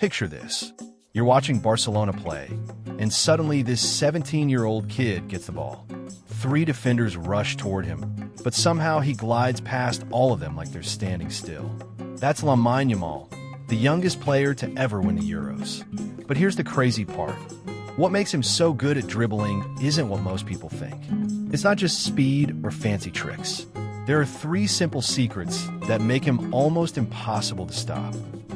Picture this. You're watching Barcelona play, and suddenly this 17-year-old kid gets the ball. 3 defenders rush toward him, but somehow he glides past all of them like they're standing still. That's Lamine Yamal, the youngest player to ever win the Euros. But here's the crazy part. What makes him so good at dribbling isn't what most people think. It's not just speed or fancy tricks. There are 3 simple secrets that make him almost impossible to stop.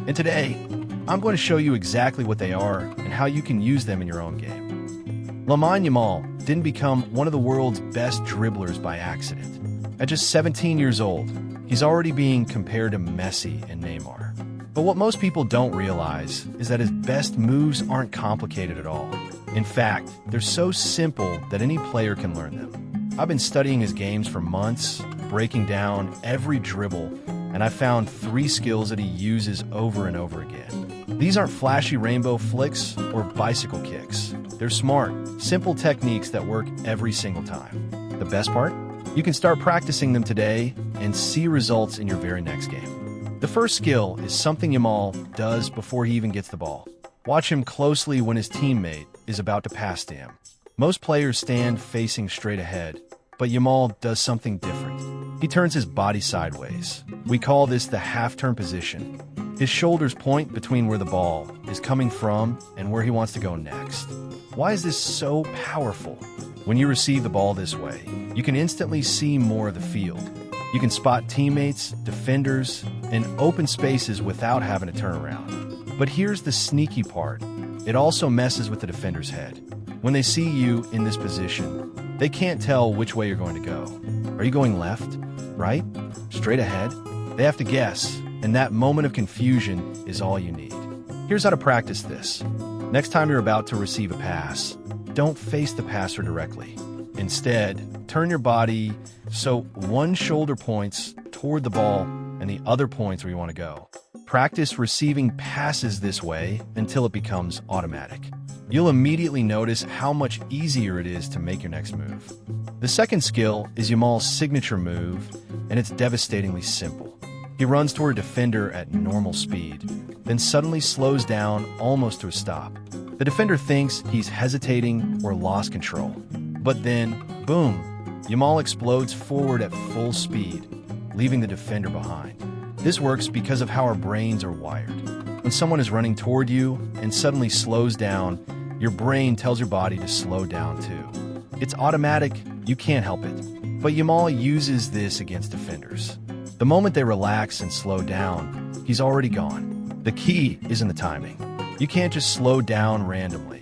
And today, I'm going to show you exactly what they are and how you can use them in your own game. Lamine Yamal didn't become one of the world's best dribblers by accident. At just 17 years old, he's already being compared to Messi and Neymar. But what most people don't realize is that his best moves aren't complicated at all. In fact, they're so simple that any player can learn them. I've been studying his games for months, breaking down every dribble, and I found 3 skills that he uses over and over again. These aren't flashy rainbow flicks or bicycle kicks. They're smart, simple techniques that work every single time. The best part? You can start practicing them today and see results in your very next game. The first skill is something Yamal does before he even gets the ball. Watch him closely when his teammate is about to pass to him. Most players stand facing straight ahead, but Yamal does something different. He turns his body sideways. We call this the half-turn position. His shoulders point between where the ball is coming from and where he wants to go next. Why is this so powerful? When you receive the ball this way, you can instantly see more of the field. You can spot teammates, defenders, and open spaces without having to turn around. But here's the sneaky part. It also messes with the defender's head. When they see you in this position, they can't tell which way you're going to go. Are you going left, right, straight ahead? They have to guess, and that moment of confusion is all you need. Here's how to practice this. Next time you're about to receive a pass, don't face the passer directly. Instead, turn your body so one shoulder points toward the ball and the other points where you want to go. Practice receiving passes this way until it becomes automatic. You'll immediately notice how much easier it is to make your next move. The second skill is Yamal's signature move, and it's devastatingly simple. He runs toward a defender at normal speed, then suddenly slows down almost to a stop. The defender thinks he's hesitating or lost control. But then, boom, Yamal explodes forward at full speed, leaving the defender behind. This works because of how our brains are wired. When someone is running toward you and suddenly slows down, your brain tells your body to slow down too. It's automatic, you can't help it. But Yamal uses this against defenders. The moment they relax and slow down, he's already gone. The key is in the timing. You can't just slow down randomly.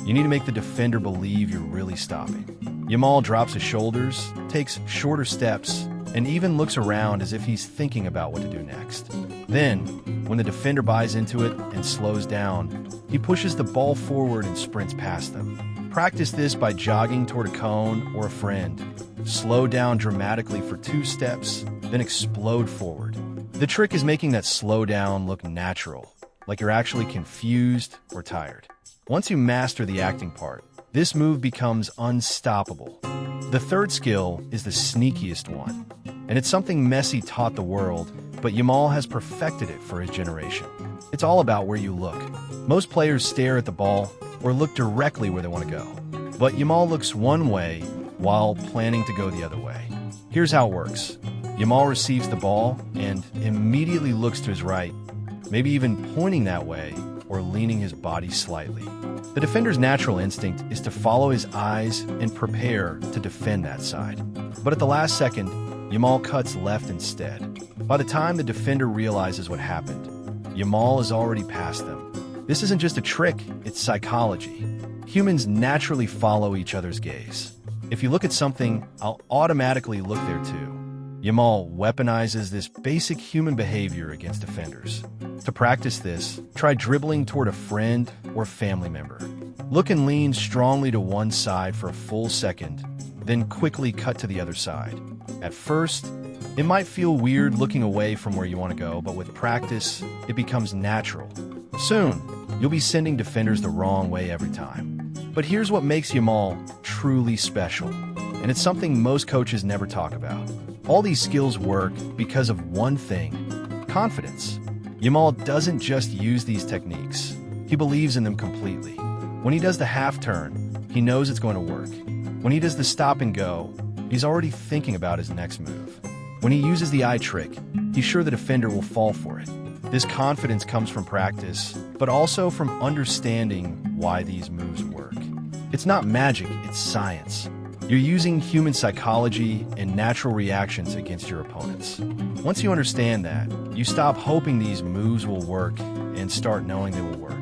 You need to make the defender believe you're really stopping. Yamal drops his shoulders, takes shorter steps, and even looks around as if he's thinking about what to do next. Then, when the defender buys into it and slows down, he pushes the ball forward and sprints past them. Practice this by jogging toward a cone or a friend. Slow down dramatically for 2 steps, then explode forward. The trick is making that slow down look natural, like you're actually confused or tired. Once you master the acting part, this move becomes unstoppable. The third skill is the sneakiest one, and it's something Messi taught the world, but Yamal has perfected it for his generation. It's all about where you look. Most players stare at the ball or look directly where they want to go, but Yamal looks one way while planning to go the other way. Here's how it works. Yamal receives the ball and immediately looks to his right, maybe even pointing that way or leaning his body slightly. The defender's natural instinct is to follow his eyes and prepare to defend that side. But at the last second, Yamal cuts left instead. By the time the defender realizes what happened, Yamal is already past them. This isn't just a trick, it's psychology. Humans naturally follow each other's gaze. If you look at something, I'll automatically look there too. Yamal weaponizes this basic human behavior against defenders. To practice this, try dribbling toward a friend or family member. Look and lean strongly to one side for a full second, then quickly cut to the other side. At first, it might feel weird looking away from where you want to go, but with practice, it becomes natural. Soon, you'll be sending defenders the wrong way every time. But here's what makes Yamal truly special, and it's something most coaches never talk about. All these skills work because of one thing: confidence. Yamal doesn't just use these techniques, he believes in them completely. When he does the half turn, he knows it's going to work. When he does the stop and go, he's already thinking about his next move. When he uses the eye trick, he's sure the defender will fall for it. This confidence comes from practice, but also from understanding why these moves work. It's not magic, it's science. You're using human psychology and natural reactions against your opponents. Once you understand that, you stop hoping these moves will work and start knowing they will work.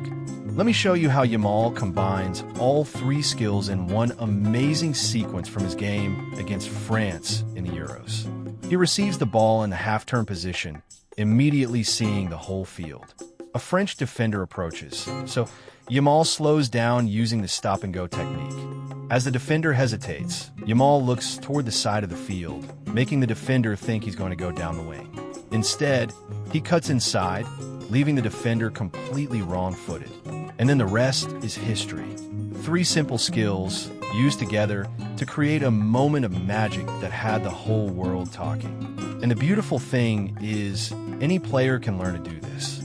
Let me show you how Yamal combines all three skills in one amazing sequence from his game against France in the Euros. He receives the ball in the half-turn position, immediately seeing the whole field. A French defender approaches, so Yamal slows down using the stop-and-go technique. As the defender hesitates, Yamal looks toward the side of the field, making the defender think he's going to go down the wing. Instead, he cuts inside, leaving the defender completely wrong-footed. And then the rest is history. Three simple skills used together to create a moment of magic that had the whole world talking. And the beautiful thing is, any player can learn to do this.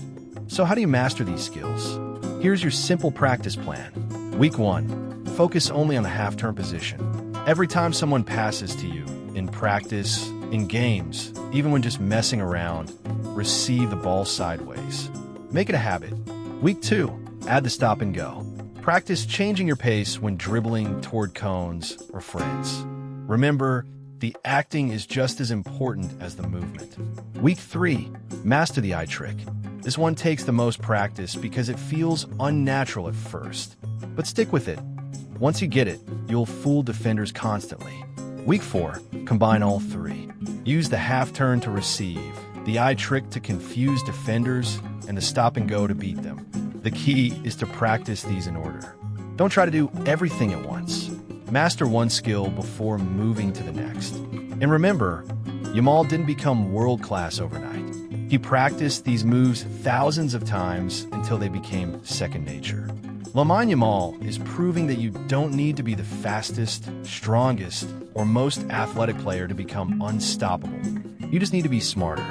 So how do you master these skills? Here's your simple practice plan. Week 1. Focus only on the half-turn position. Every time someone passes to you, in practice, in games, even when just messing around, receive the ball sideways. Make it a habit. Week 2. Add the stop and go. Practice changing your pace when dribbling toward cones or friends. Remember, the acting is just as important as the movement. Week 3. Master the eye trick. This one takes the most practice because it feels unnatural at first. But stick with it. Once you get it, you'll fool defenders constantly. Week 4. Combine all three. Use the half turn to receive, the eye trick to confuse defenders, and the stop and go to beat them. The key is to practice these in order. Don't try to do everything at once. Master one skill before moving to the next. And remember, Yamal didn't become world-class overnight. He practiced these moves thousands of times until they became second nature. Lamine Yamal is proving that you don't need to be the fastest, strongest, or most athletic player to become unstoppable. You just need to be smarter.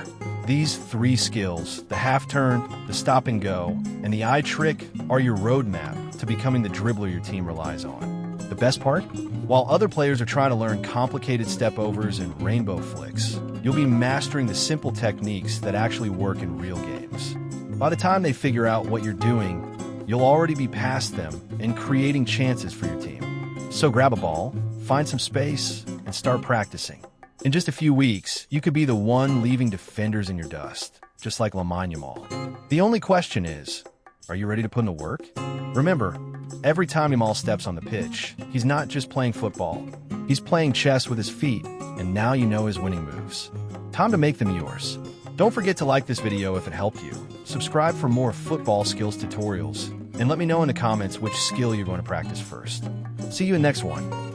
These three skills, the half turn, the stop and go, and the eye trick, are your roadmap to becoming the dribbler your team relies on. The best part? While other players are trying to learn complicated step-overs and rainbow flicks, you'll be mastering the simple techniques that actually work in real games. By the time they figure out what you're doing, you'll already be past them and creating chances for your team. So grab a ball, find some space, and start practicing. In just a few weeks, you could be the one leaving defenders in your dust, just like Lamine Yamal. The only question is, are you ready to put in the work? Remember, every time Yamal steps on the pitch, he's not just playing football. He's playing chess with his feet, and now you know his winning moves. Time to make them yours. Don't forget to like this video if it helped you. Subscribe for more football skills tutorials, and let me know in the comments which skill you're going to practice first. See you in the next one.